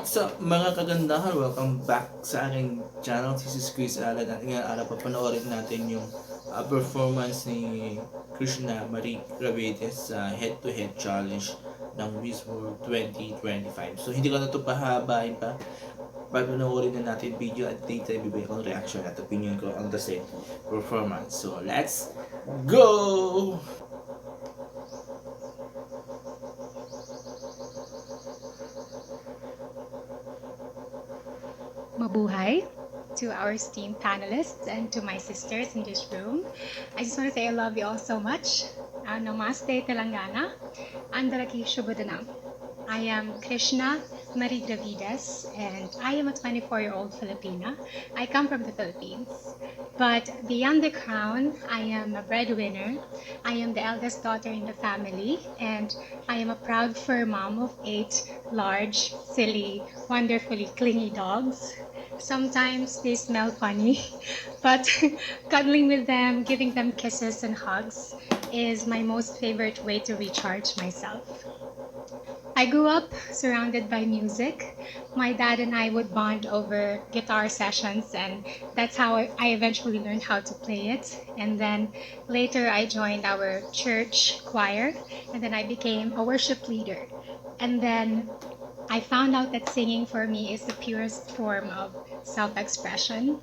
What's up mga kagandahan? Welcome back sa aking channel. This is Chris Alan at ngayon araw papanoorin natin yung performance ni Krishna Marie Gravides sa head-to-head challenge ng Miss World 2025. So hindi ko na ito pahabain pa. Papanoorin na natin video at later bibigay kong reaction at opinion ko on the same performance. So let's go! Mabuhay to our esteemed panelists and to my sisters in this room. I just want to say I love you all so much. Namaste Telangana. Andaraki Shubhodana. I am Krishna Marie Gravides and I am a 24-year-old Filipina. I come from the Philippines. But beyond the crown, I am a breadwinner. I am the eldest daughter in the family and I am a proud fur mom of 8 large, silly, wonderfully clingy dogs. Sometimes they smell funny, but cuddling with them, giving them kisses and hugs is my most favorite way to recharge myself. I grew up surrounded by music. My dad and I would bond over guitar sessions, and that's how I eventually learned how to play it. And then later I joined our church choir, and then I became a worship leader. And then I found out that singing for me is the purest form of self-expression.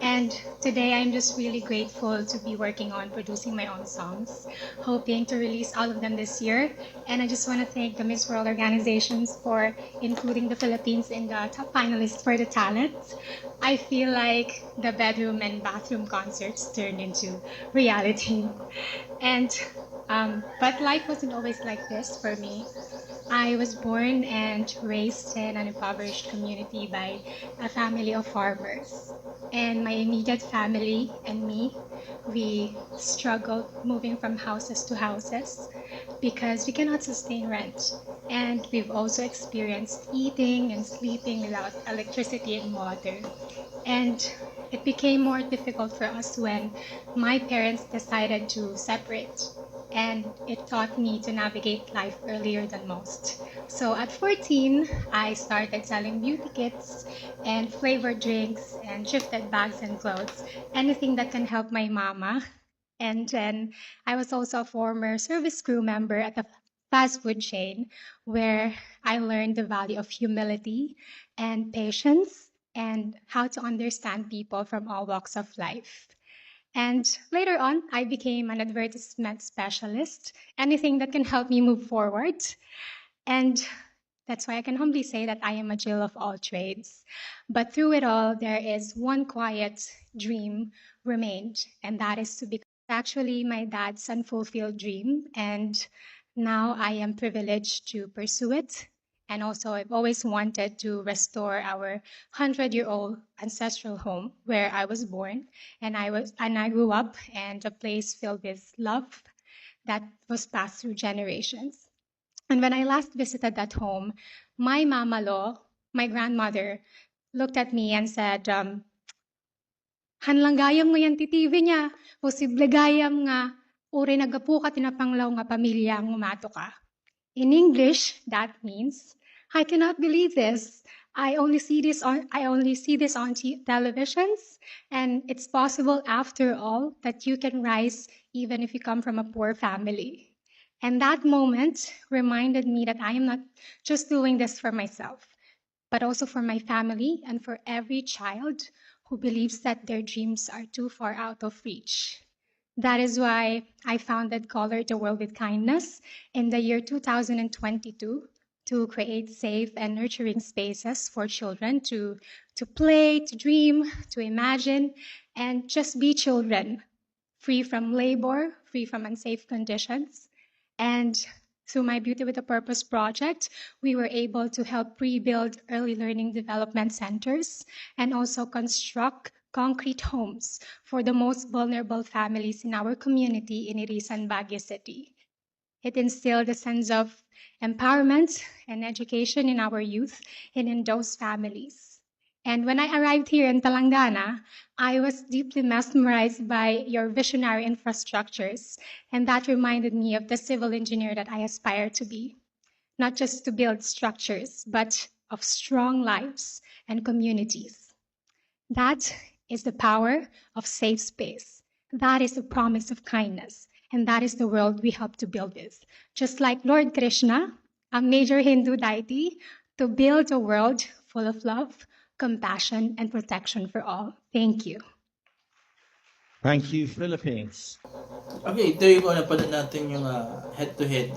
And today I'm just really grateful to be working on producing my own songs, hoping to release all of them this year. And I just want to thank the Miss World organizations for including the Philippines in the top finalists for the talent. I feel like the bedroom and bathroom concerts turned into reality. But life wasn't always like this for me. I was born and raised in an impoverished community by a family of farmers. And my immediate family and me, we struggled moving from houses to houses because we cannot sustain rent. And we've also experienced eating and sleeping without electricity and water. And it became more difficult for us when my parents decided to separate. And it taught me to navigate life earlier than most. So at 14, I started selling beauty kits and flavored drinks and gifted bags and clothes, anything that can help my mama. And then I was also a former service crew member at a fast food chain where I learned the value of humility and patience and how to understand people from all walks of life. And later on, I became an advertisement specialist, anything that can help me move forward. And that's why I can humbly say that I am a Jill of all trades. But through it all, there is one quiet dream remained, and that is to become actually my dad's unfulfilled dream. And now I am privileged to pursue it. And also, I've always wanted to restore our 100-year-old ancestral home where I was born, and I grew up, and a place filled with love that was passed through generations. And when I last visited that home, my mama-lo, my grandmother, looked at me and said, "Hanlang gayam mo yan titivi niya, posible gayam nga, uri nagapu ka tinapanglaw nga pamilya ang umato ka." In English, that means, "I cannot believe this. I only see this on televisions, and it's possible after all that you can rise even if you come from a poor family." And that moment reminded me that I am not just doing this for myself, but also for my family and for every child who believes that their dreams are too far out of reach. That is why I founded Color the World with Kindness in the year 2022 to create safe and nurturing spaces for children to play, to dream, to imagine, and just be children, free from labor, free from unsafe conditions. And through my Beauty with a Purpose project, we were able to help rebuild early learning development centers and also construct concrete homes for the most vulnerable families in our community in Irisan, Baguio City. It instilled a sense of empowerment and education in our youth and in those families. And when I arrived here in Telangana, I was deeply mesmerized by your visionary infrastructures, and that reminded me of the civil engineer that I aspire to be. Not just to build structures, but of strong lives and communities. That is the power of safe space. That is the promise of kindness. And that is the world we help to build this. Just like Lord Krishna, a major Hindu deity, to build a world full of love, compassion, and protection for all. Thank you. Thank you, Philippines. Okay, there you go. Napanood natin yung head-to-head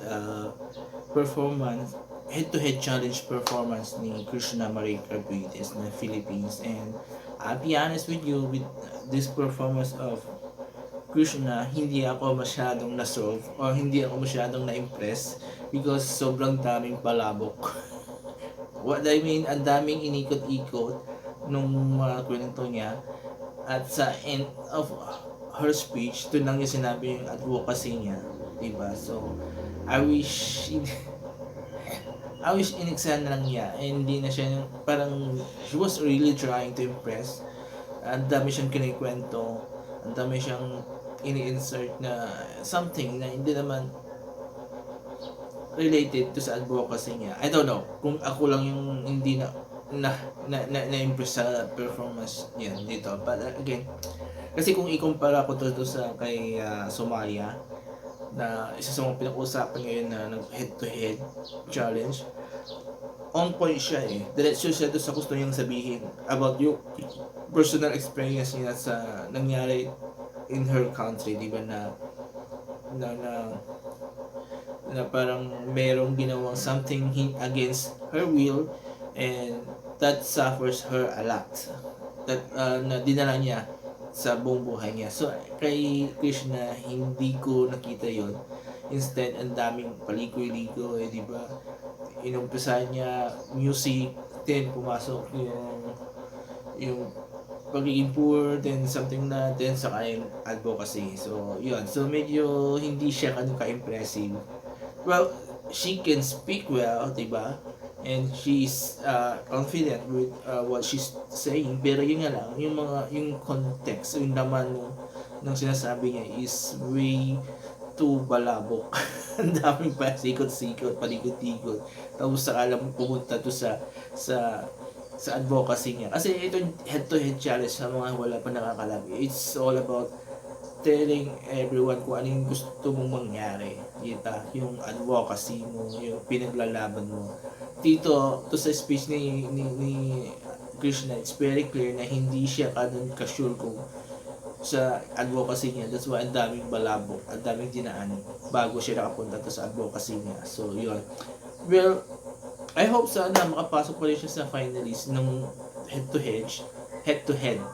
performance, head-to-head challenge performance ni Krishna Marie Carbuites ng Philippines. And I'll be honest with you, with this performance of Krishna, hindi ako masyadong na-solve or hindi ako masyadong na-impress because sobrang daming palabok. What I mean, ang daming inikot-ikot nung mga kwento niya. At sa end of her speech, doon lang yung sinabi yung advocacy niya, diba? So, I wish inexcel na lang niya, and hindi na siya yung, parang she was really trying to impress. Ang dami siyang kinikwento, ang dami siyang ini-insert na something na hindi naman related to sa advocacy niya. I don't know kung ako lang yung hindi na-impress sa performance niya dito. But again, kasi kung ikumpara ko to sa kay Somalia, na isa sa mga pinag-usapan ngayon na head-to-head challenge, on point siya eh. Diretso siya doon sa gusto niyang sabihin about yung personal experience niya sa nangyari in her country, di ba, na parang merong ginawang something against her will, and that suffers her a lot, that na dinala niya sa buong buhay niya. So kay Krishna, hindi ko nakita yon. Instead, ang daming paligoy-ligoy, di ba? Inumpisahan niya music, then pumasok yung pagiging poor, then something na, then saka yung advocacy. So yun, so medyo hindi siya ka-impressive. Well, she can speak well, di ba? And she's confident with what she's saying, pero yun nga lang, yung context, yung laman ng sinasabi niya is way too balabok. Ang daming pasikot-sikot, palikot-ikot, tapos sa alam pumunta to sa advocacy niya. Kasi ito head-to-head challenge sa mga wala pa nakakalam. It's all about telling everyone kung ano yung gusto mong mangyari. Kita, yung advocacy mo, yung pinaglalaban mo. Dito, to sa speech ni Krishna, it's very clear na hindi siya ka-sure kung sa advocacy niya. That's why ang daming balabok, ang daming dinaan bago siya nakapunta to sa advocacy niya. So, yun. Well, I hope sana makapasok pa rin siya sa finalist ng head-to-head.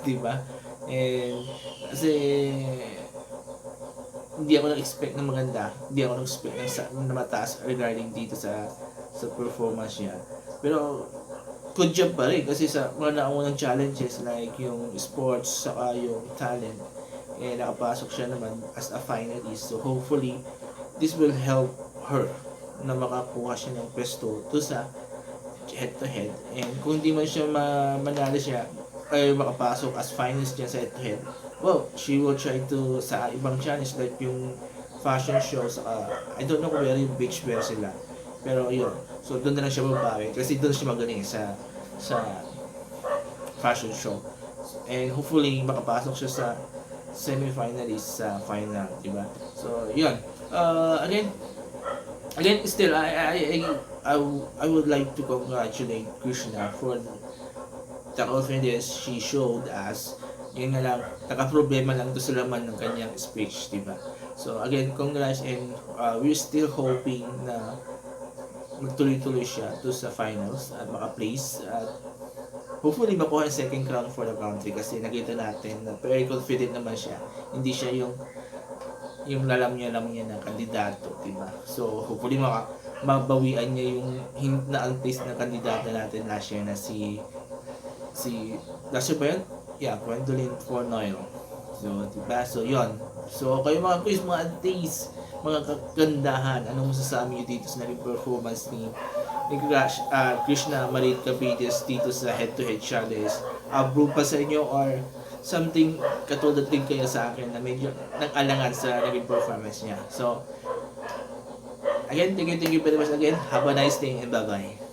Diba? And kasi hindi ako nag-expect na maganda, hindi ako nag-expect na mataas regarding dito sa performance niya. Pero good job pa rin kasi sa mga naunang challenges like yung sports saka yung talent, eh nakapasok siya naman as a finalist. So hopefully this will help her na makakuha siya ng pwesto to sa head-to-head. And kung hindi man siya manalo siya ay makapasok as finalist niya sa head-to-head, well, she will try to sa ibang challenge like yung fashion shows. I don't know kung very beach wear sila, pero yun, so doon na lang siya babawi kasi doon siya magaling sa fashion show, and hopefully makapasok siya sa semi-finalist sa final, diba? So yun, again still I would like to congratulate Krishna for the confidence she showed us. Yun nga lang, nakaproblema lang to sa laman ng kanyang speech, diba? So again, congrats, and we're still hoping na magtuloy-tuloy siya to sa finals at maka-place at hopefully makuha ang second crown for the country, kasi nakita natin na very confident naman siya. Hindi siya yung lalam niya na kandidato, diba? So hopefully mabawian niya yung na-unplaced na kandidato natin last year na si last year ba yun? Yeah, Gwendolyn Fornoyo. So, diba? So, yun. So, kayo mga quiz, mga aunties, mga kagandahan, anong masasabi nyo dito sa naging performance ni Krishna Marie Carbuites dito sa head-to-head challenge? Approve pa sa inyo or something katulad din kayo sa akin na medyo nag-alangan sa naging performance niya? So, again, thank you very much again. Have a nice day and bye-bye.